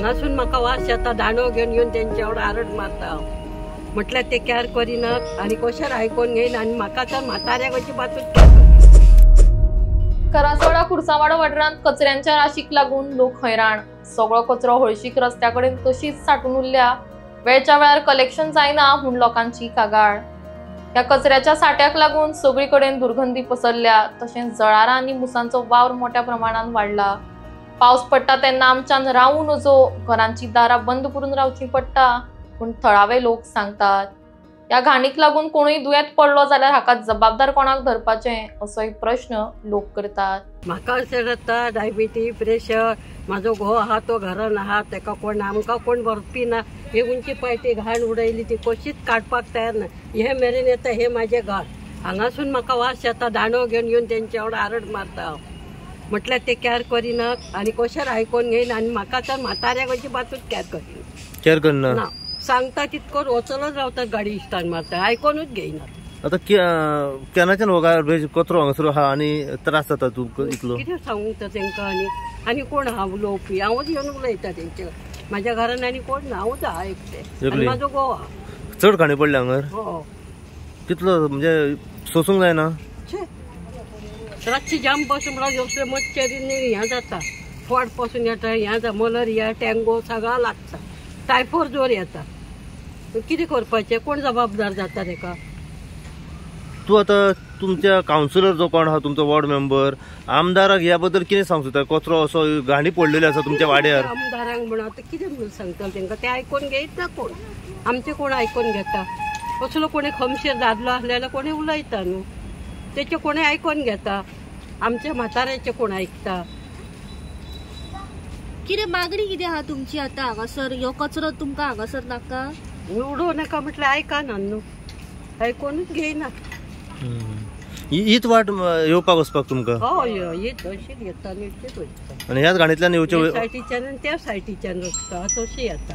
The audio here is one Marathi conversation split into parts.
हांगासून म्हाका वास येता दांडो घेवन घेवन तेंचे वांगडा आरड मारता म्हटल्यार ते कॅर करिनात आनी कशें आयकोन घेयना आनी म्हाका तर म्हाताऱ्याक अशी बातूच करासवाडा खुर्सावाडा वाठारांत कचऱ्यांच्या राशीक लागून लोक हैराण। सगळो कचरो हळशीक रस्त्याकडेन तशीच साठून उरल्या। वेळच्या वेळार कलेक्शन जायना म्हूण लोकांची कागाळ। या कचऱ्याच्या साठ्याक लागून सगळीकडेन दुर्गंधी पसरल्या, तशेंच जळारां आनी मुसांचो वावर मोठ्या प्रमाणात वाडला। पावस पडटा तेन्ना आमच्यान रावूं नजो घरांची दारां बंद करून रावची पडटा पूण थळावे लोक सांगतात या घाणीक लागून कोणूय दुयेंत पडलो जाल्यार हाका जबाबदार कोणाक धरपाचें असोय प्रश्न लोक करतात। म्हाका अशें जाता डायबिटीज प्रेशर म्हाजो घोव आहा तो घरान आहा तेका कोण आमकां कोण व्हरपी ना। हे उंची पायटी घाण उडयली ती कशीच काडपाक तयार ना। हे मेरेन येता हे म्हाजें घर हांगासून म्हाका वास येता दांडो घेवन घेवन तेंचे वांगडा आरड मारता म्हटल्यार ते कॅर करिनात आनी कशें आयकोन घेयना आनी म्हाका तर म्हाताऱ्याक अशी बातूच कॅर करना सांगता तितको वचलच रावतात गाडी इश्टान मारता आयकोनूच घेयनात। आता केन्नाच्यान हो गार्बेज कचरो हांगासर आहा आनी त्रास जाता तुमकां इतलो कितें सांगूं तेंकां आनी कोण आहा उलोवपी हांवूच येवन उलयता तेंचे म्हाज्या घरान आनी कोण ना हांवूच आहा एकटें आनी म्हाजो घोव आहा। चड घाणी पडल्या हांगर हो कितलो म्हणजे सोसूंक जायना रातची जाम पासून म्हणल्यार मच्छरीन हें जाता फोड पासून येता हें जाता मलेरिया डेंगू सगळा लागता टायफॉयड जोर येता कितें करपाचें कोण जबाबदार जाता तेका। तूं आतां तुमच्या कावन्सिलर जो कोण आहा तुमचो वॉर्ड मेंबर आमदाराक ह्या बद्दल कितें सांगूं सोदता कचरो असो घाणी पडलेली आसा तुमच्या वाड्यार आमदारांक म्हणून आतां कितें म्हणून सांगता तेंकां ते आयकोन घेयत ना कोण आमचे कोण आयकोन घेता कसलो कोणी खमशेर दादलो आसल्यार कोणी उलयता न्हू तेचे कोणी आयकोन घेता आमच्या म्हाताऱ्याचे कोण आयकता। कितें मागणी कितें आहा तुमची आतां हांगासर ह्यो कचरो तुमकां हांगासर नाका उडोव नाका म्हटल्यार आयकाना न्हू आयकोनूच घेयना। हीच वाट येवपाक वचपाक तुमकां हय हीच अशीच येता आनी अशीच वयता आनी ह्याच घाणींतल्यान येवचें सायटीच्यान आनी त्या सायटीच्यान वचता तशी येता।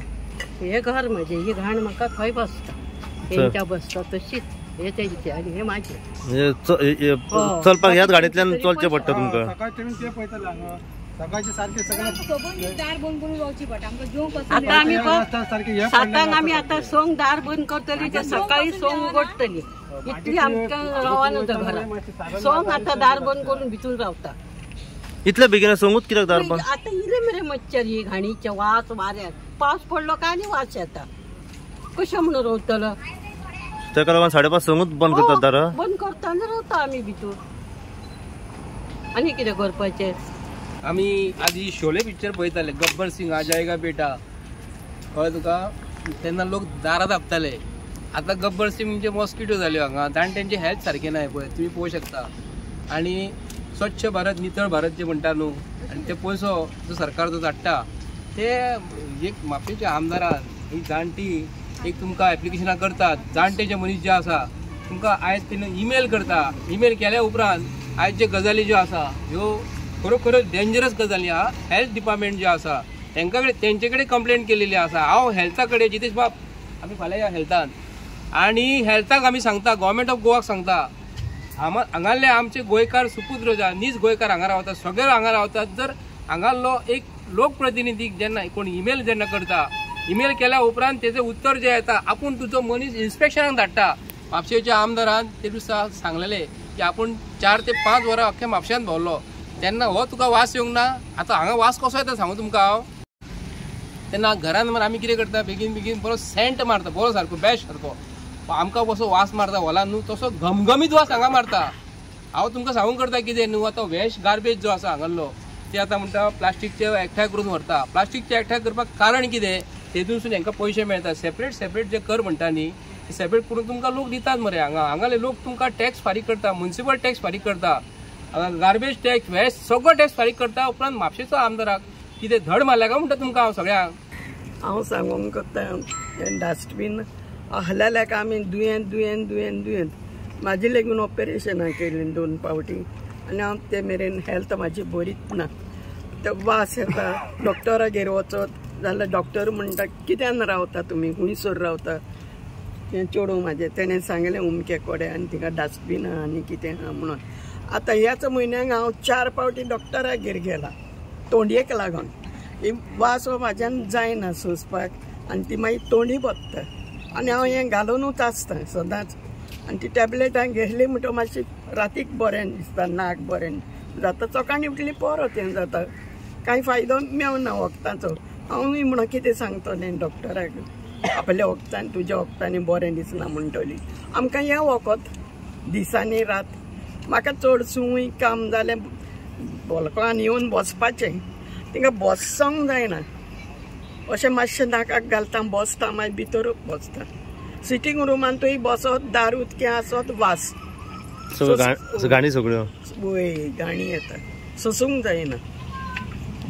हे घर म्हजें ही घाण म्हाका खंय बसता तेंच्या बसता तशीच हे तेंचे आनी हे म्हाजें चलपाक ह्याच गाडयेंतल्यान चलचें पडटा तुमकां आतां आमी सातांक आमी आतां सोंग दार बंद करतली ते सकाळी सोंग उगडटली इतली आमकां रावना घरा सोंग आतां दार बंद करून भितून रावता इतले बेगीन सोंगूच कित्याक दार बंद आतां इले मेरे मच्छर ही घाणीचे वास वाऱ्यार पावस पडलो काय आनी वास येता कशें म्हणून रावतलो तेका लागून 5:30 सोंगूच बंद करतात दारां बंद करता आनी रावता आमी भितूर आनी कितें करपाचें। आमी आदी शोले पिक्चर पळयताले गब्बर सिंग आजायेगा बेटा कळ्ळें तुका तेन्ना लोक दारां धांपताले आतां गब्बर सिंग म्हणजे मॉस्किटो जाल्यो हांगा जाणट्यांचे हेल्थ सारकें ना पळय तुमी पळोवंक शकता। आनी स्वच्छ भारत नितळ भारत जे म्हणटा न्हू आनी ते पयसो जो सरकार जो धाडटा ते एक म्हापशेच्या आमदारान ही जाणटी एक तुमकां एप्लिकेशनां करतात जाणटे जे मनीस जे आसा तुमकां आयज तेणे ईमेल करता ईमेल केल्या उपरांत आयज जे गजाली ज्यो आसा ह्यो खरोखरच डेंजरस गजाली आहा। हेल्थ डिपार्टमेंट जे आसा तेंचे कडेन कंप्लेंट केलेली आसा। हांव हेल्था कडेन जितेश बाब आमी फाल्यां या हेल्थान आनी हेल्थाक आमी सांगता गव्हर्मेंट ऑफ गोवाक सांगता हांगाले आमचे गोंयकार सुपुत्र जे नीज गोंयकार हांगा रावतात सगळे हांगा रावतात जर हांगालो एक लोकप्रतिनिधीक जेन्ना कोण ईमेल जेन्ना करता ईमेल केल्या उपरांत तेजें उत्तर जें येता आपूण तुजो मनीस इन्स्पेक्शनाक धाडटा। म्हापशेच्या आमदारान ते दिसा सांगलेलें की आपूण 4 ते 5 वरां अख्ख्या म्हापश्यांत भोंवलो तेन्ना हो तुका वास येवंक ना। आतां हांगा वास कसो येता सांगू तुमकां हांव तेन्ना घरान मार आमी कितें करता बेगीन बेगीन बरो सेंट मारता बरो सारको बेस्ट सारको आमकां कसो वास मारता हॉलान न्हू तसो घमघमीत वास हांगा मारता। हांव तुमकां सांगूंक करता कितें न्हू आतां वेस्ट गार्बेज जो आसा हांगालो ते आतां म्हणटा प्लास्टीकचे एकठांय करून व्हरता। प्लास्टीकचे एकठांय करपाक कारण कितें तेतूनसून हांकां पयशे मेळटा सेपरेट जे कर म्हणटा न्ही सेपरेट करून तुमकां लोक दितात मरे हांगाले लोक तुमकां टॅक्स फारीक करता म्युनिसिपल टॅक्स फारीक करता गार्बेज टॅक्स वेस्ट सगळो टॅक्स फारीक करता उपरांत म्हापशेचो आमदाराक कितें धड मारल्या काय म्हणटा तुमकां हांव सगळ्यांक हांव सांगूंक करता डस्टबीन आहल्याक आमी दुयेंत म्हाजी लेगून ऑपरेशनां केलीं 2 फावटी आनी हांव ते मेरेन हेल्थ म्हाजी बरीच ना ते वास येता डॉक्टरागेर वचत जाल्यार डॉक्टर म्हणटा कित्यान रावता तुमी हुंयसर रावता तें चेडूं म्हाजें तेणें सांगलें उमके कोडे आनी तिका डस्टबीन आनी कितें आहा म्हणून आतां ह्याच म्हयन्याक हांव 4 फावटी डॉक्टरागेर गेला तोंडयेक लागून ती वास म्हाज्यान जायना सोंसपाक आनी ती मागीर तोंडी बसता आनी हांव हें घालूनूच आसता सदांच आनी ती टॅबलेटां घेतली म्हणटा मातशी रातीक बरें दिसता नाक बरें जाता चोकांनी उठली परत हें जाता कांय फायदो मेवना वखदांचो हांवूय म्हणून कितें सांगतलें डॉक्टराक आपल्या वखदान तुज्या वखदांनी बरें दिसना म्हणटली आमकां हें वखद दिसांनी रात म्हाका चड सूय काम जालें बॉलकोन येवन बसपाचें तिंगा बसोंक जायना अशें मातशें नाकाक घालता बसता मागीर भितर बसता सिटींग रुमान तुवें बसत दार उदकें आसत वास गाणी सगळ्यो वय गाणी येता सोसूंक जायना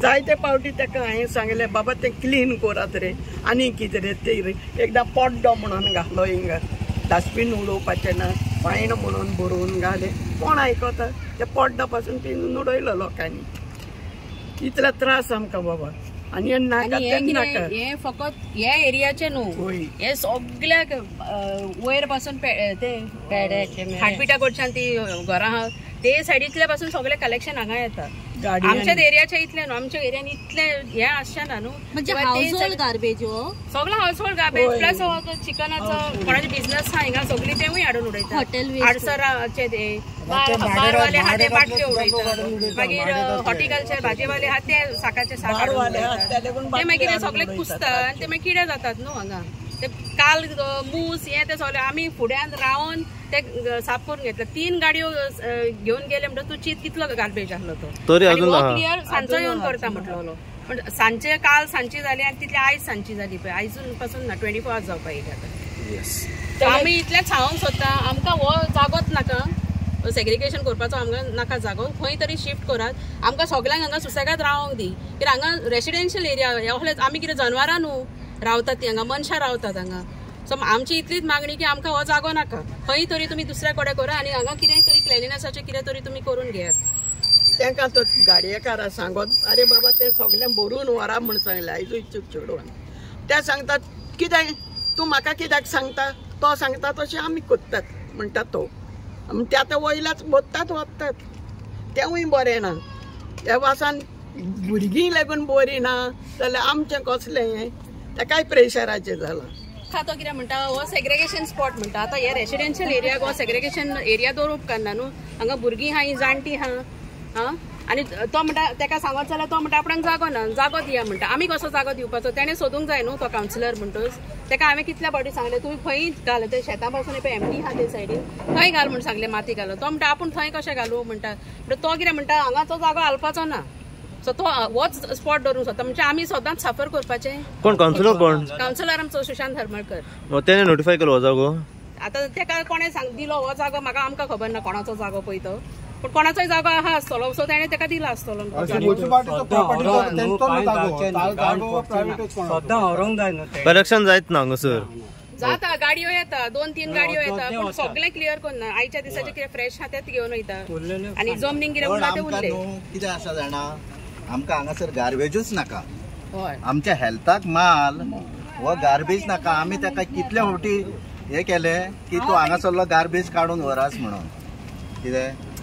जायते पावटी ताका हांवें सांगलें बाबा तें क्लीन करात रे आनी कितें रे ते एकदां पोड्डो म्हणून घालो हिंगा डस्टबीन उडोवपाचें ना फायन म्हणून बरोवन घाले कोण आयकता ते पोड्डा पासून ती उडयलो लोकांनी इतले त्रास आमकां बाबा आनी हें नाका तें नाका हे फकत ह्या एरियाचे न्हू हे सगळ्याक वयर पासून ते हाटपिटा कडच्यान ती घरां आहा ते सायडीतल्या पासून सगळे कलेक्शन हांगा येता आमच्याच एरियाचे इतले न्हू आमच्या एरियान इतले हे आसचेना न्हू म्हणजे हाऊसहोल्ड गार्बेज सगळं हाऊसहोल्ड गार्बेज प्लस चिकनाचो कोणाचे बिझनेस आहा हिंगा सगळी तेवूय हाडून उडयता हॉटेल आडसराचे ते बारवाले आहा ते बाटके उडयता मागीर हॉर्टिकल्चर भाजीवाले आहा ते साकाचे साक हाडून उडयता ते मागीर ते सगळे कुसता आनी ते मागीर किडे जातात न्हू हांगा ते काल मूस हे ते सगळे आमी फुड्यान रावन ते साफ करून घेतले 3 गाडयो घेऊन गेले म्हणटा तू चित कितलो गार्बेज आसलो तो क्लियर सांजो येवन करता म्हटलो पण सांजचे काल सांजची जाली आनी तितली आयज सांजची जाली पळय आयजून पासून 24 आवर्स जावपाक येयले आतां आमी इतलेंच सांगूंक सोदता आमकां हो जागोच नाका सेग्रिगेशन करपाचो आमकां नाका जागो खंय तरी शिफ्ट करात आमकां सगळ्यांक हांगा सुसेगाद रावंक दी कित्याक हांगा रेसिडेन्शियल एरिया आमी कितें जनवरां न्हू रावतात ती हांगा मनशां रावतात हांगा सो आमची इतलीच मागणी की आमकां हो जागो नाका खंय तरी तुमी दुसऱ्या कडेन करा आनी हांगा कितेंय तरी क्लिनिनेसाचें कितें तरी तुमी करून घेयात तांकां तो गाडयेकारा सांगत अरे बाबा ते सगळें भरून व्हरा म्हूण सांगलें आयजूय चेडवान ते सांगतात कित्याक तूं म्हाका कित्याक सांगता तो सांगता तशें आमी कोत्तात म्हणटा तो ते आतां वयल्याच बोत्तात वतात तेवूय बरें ना त्या वासान भुरगीं लागून बरीं ना जाल्यार आमचें कसलें हें ताकाय प्रेशराचें जालां तो कितें म्हणटा हो सेग्रेगेशन स्पॉट म्हणटा आतां हे रेसिडेन्शियल एरियाक हो सेग्रेगेशन एरिया दवरूंक उपकारना न्हू हांगा भुरगीं आहा हीं जाणटी आहा आनी तो म्हणटा ताका सांगत जाल्यार तो म्हणटा आपणाक जागो ना जागो दिया म्हणटा आमी कसो जागो दिवपाचो तेणें सोदूंक जाय न्हू तो कावन्सिलर म्हणटच ताका हांवें कितल्या फावटी सांगलें तुमी खंय घाल ते शेतां पासून पळय एमटी आहा ते सायडीन थंय घाल म्हण सांगलें माती घालो तो म्हणटा आपूण थंय कशें घालूं म्हणटा तो कितें म्हणटा हांगा तो जागो हालपाचो ना सो तो होच स्पॉट धरूंक सोदता म्हणजे आमी सदांच सफर करपाचें कोण कावन्सिलर कोण कावन्सिलर आमचो सुशांत हरमळकर तेणे नोटिफाय केलो हो जागो आतां ताका कोणें दिलो हो जागो म्हाका आमकां खबर ना कोणाचो जागो पळय तो पण कोणाचोय जागो आहा आसतलो सो ताणें ताका दिला आसतलो कलेक्शन जायत ना हांगासर जाता गाडयो येता 2-3 गाडयो येता पण सगळे क्लियर करना आयच्या दिसाचे कितें फ्रेश आहा तेच घेवन वयता आनी जमनीक कितें उरला ते उरले कितें आसा जाणा आमकां हांगासर गार्बेजूच नाका आमच्या हेल्थाक माल हो गार्बेज नाका आमी ताका कितले फावटी हे केलें की तूं हांगासरलो गार्बेज काडून व्हरास म्हणून कितें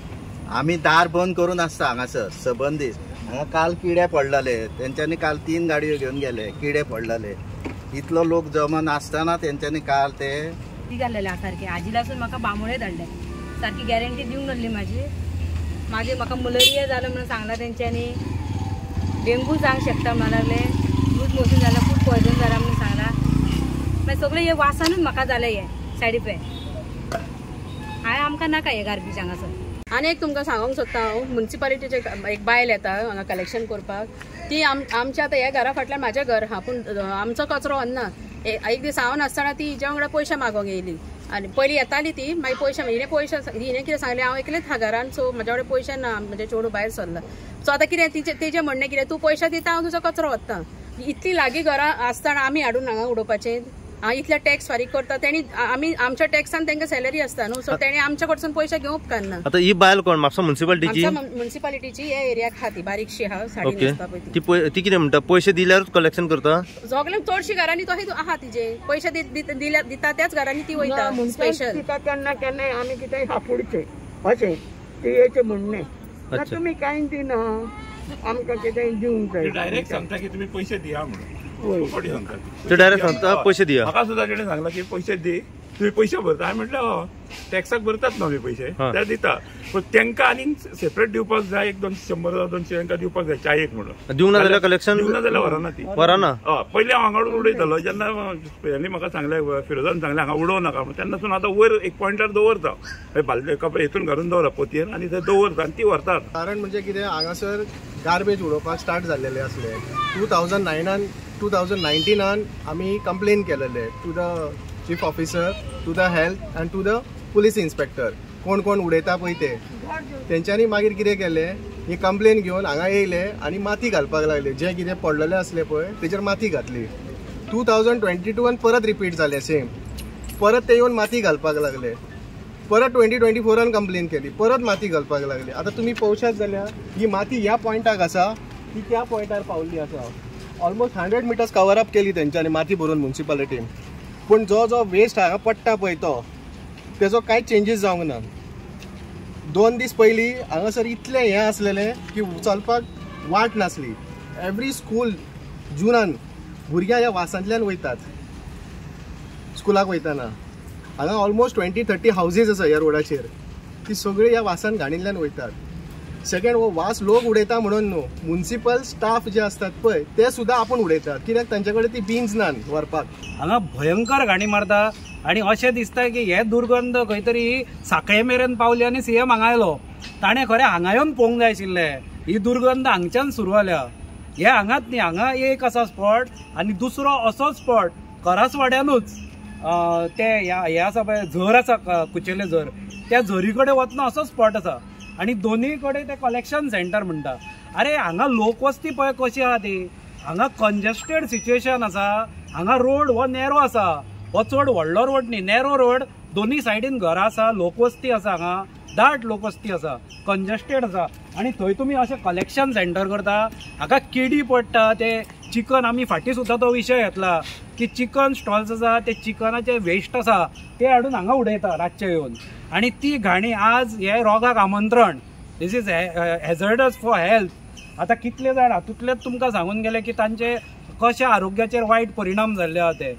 आमी दार बंद करून आसता हांगासर सबंदीत हांगा काल किडे पडलेले तेंच्यांनी काल 3 गाडयो घेवन गेले किडे पडलेले इतलो लोक जमन आसतना तेंच्यांनी काल ते घाल्लेले सारखे आजीलासून म्हाका बांबोळे धाडले सारकी गॅरंटी दिवंक नासली मागीर म्हाका मलेरिया जालो म्हणून सांगला तेंच्यांनी डेंगू जावंक शकता म्हणून लागले लूज मोशन जाल्यार फूड पॉयझन जाला म्हणून सांगला मागीर सगळे हे वासानूच म्हाका जालें हे सायड इफेक्ट आमकां नाका हे गार्बेज हांगासर आनी एक तुमकां सांगूंक सोदता हांव म्युन्सिपालिटीचे एक बायल येता हांगा कलेक्शन करपाक ती आमच्या आतां ह्या घरा फाटल्यान म्हाजें घर आहा पूण आमचो कचरो व्हरना एक दीस हांव नासतना ती हिच्या वांगडा पयशे मागोंक येयली आनी पयलीं येताली ती मागीर पयशे हिणें कितें सांगलें हांव एकलेंच हा घरान सो म्हाज्या कडेन पयशे ना म्हणजे चेडूं भायर सरला सो आतां कितें तेजें म्हणणें कितें तूं पयशे दिता हांव तुजो कचरो व्हरता इतली लागीं घरां आसतना आमी हाडून हांगा उडोवपाचें इतले टॅक्स फारीक करता तेणी आमी आमच्या टॅक्सान तांकां सॅलरी आसता न्हू सो तेणी आमच्या कडसून पयशे घेवंक उपकारना आतां ही बायल कोण म्हापसा म्युन्सिपालिटीची म्युन्सिपालिटीची ह्या एरियाक आहा ती बारीकशी आहा साडी न्हेसता पळय ती कितें म्हणटा पयशे दिल्यारूच कलेक्शन करता सगळ्यां चडशी घरांनी तशें आहा तिजे पयशे दिता त्याच घरांनी ती वयता स्पेशल केन्ना केन्ना आमी कितें हापुडचे अशें ती हेचें म्हणणें तुमी कांय दिना आमकां कितें दिवंक जाय डायरेक्ट सांगता की तुम्ही पैसे दिया म्हणून फुकट सांगता ते डायरेक्ट सांगता पैसे दिया. म्हाका सुद्धा तेणें सांगला की पैसे दी, तुम्ही पैसे भरता. हांवें म्हटलं टॅक्साक भरतात न्हू आमी पैसे, ते दिता. पण तांकां आनीक सेपरेट दिवपाक जाय, एक 100-200 तांकां दिवपाक जाय चायेक म्हणून. दिवंक ना जाल्यार कलेक्शन दिवंक ना जाल्यार व्हरना ती. व्हरना. पयलीं हांव हांगाडून उडयतालो. जेन्ना हेणी म्हाका सांगलें, फिरोजान सांगलें हांगा उडोवं नाका म्हणून, तेन्नासून आतां वयर एक पॉयंटार दवरता, बालदे कपडे हितून घालून दवरता पोतयेन, आनी थंय दवरता आनी ती व्हरतात. कारण म्हणजे कितें हांगासर गार्बेज उडोवपाक स्टार्ट जाल्लेले असले. 2019 आमी कंप्लेन केलेले to the chief officer, to the health and to the police inspector. कोण कोण उडयता पळय ते, तेंच्यांनी मागीर कितें केलें, ही कंप्लेन घेवन हांगा येयले आनी माती घालपाक लागले. जे कितें पडलेले असले पळय तेचेर माती घातली. 2022 परत रिपीट जालें सेम. परत ते येवन माती घालपाक लागले. परत 2024 कंप्लेन केली, परत माती घालपाक लागली. आता तुम्ही पळोवशात जाल्यार ही माती ह्या पॉयंटाक आसा, ती त्या पॉयंटार पावल्ली आसा. ऑलमोस्ट 100 मिटर्स कवर अप केली तेंच्यांनी माती भरून म्युन्सिपालिटीन. पूण जो वेस्ट हांगा पडटा पळय तो, तेजो कांयच चेंजीस जावंक ना. 2 दीस पयलीं हांगासर इतलें हें आसलेलें की चलपाक वाट नासली. एवरी स्कूल जुनान भुरग्यां ह्या वासांतल्यान वयतात स्कुलाक वयताना. हांगा ऑलमोस्ट 20-30 हावजीस आसा ह्या रोडाचेर, ती सगळी ह्या वासान घाणिल्ल्यान वयतात. सेकंड, हो वास लोक उडयता म्हणून न्हू, म्युन्सिपल स्टाफ जे असतात पळय ते सुद्धा आपण उडयतात. कित्याक तांचे कडेन ती बिन्स नान व्हरपाक. हांगा भयंकर घाणी मारता आनी अशें दिसता की हे दुर्गंध खंय तरी सांखळे मेरेन पावली आनी सीएम हांगा आयलो. ताणें खरें हांगा येवन पळोवंक जाय आशिल्लें. ही दुर्गंध हांगच्यान सुरू जाल्या. हे हांगाच न्ही, हांगा एक आसा स्पॉट आनी दुसरो असो स्पॉट करासवाड्यानूच ते हे आसा पळय झर आसा, कुचेले झर, त्या झरी कडेन वतना असो स्पॉट आसा. आनी दोनूय कडेन ते कलेक्शन सेंटर म्हणटा. अरे हांगा लोकवस्ती पळय कशी आहा ती. हांगा कंजेस्टेड सिच्युएशन आसा. हांगा रोड हो नॅरो आसा, हो चड व्हडलो रोड न्ही, नॅरो रोड. दोन्ही सायडीन घरां आसा, लोकवस्ती आसा, हांगा दाट लोकवस्ती आसा, कंजेस्टेड आसा. आनी थंय तुमी अशें कलेक्शन सेंटर करता. हाका किडी पडटा. ते चिकन, आमी फाटीं सुद्दां तो विशय घेतला की चिकन स्टॉल्स आसा, ते चिकनाचे वेस्ट आसा ते हाडून हांगा उडयता रातचे येवन. आनी ती घाणी आज हे रोगाक आमंत्रण. This is hazardous for health. आतां कितले जाण हातूंतलेच तुमकां सांगून गेले की तांचे कशे आरोग्याचेर वायट परिणाम जाल्ले आहा ते.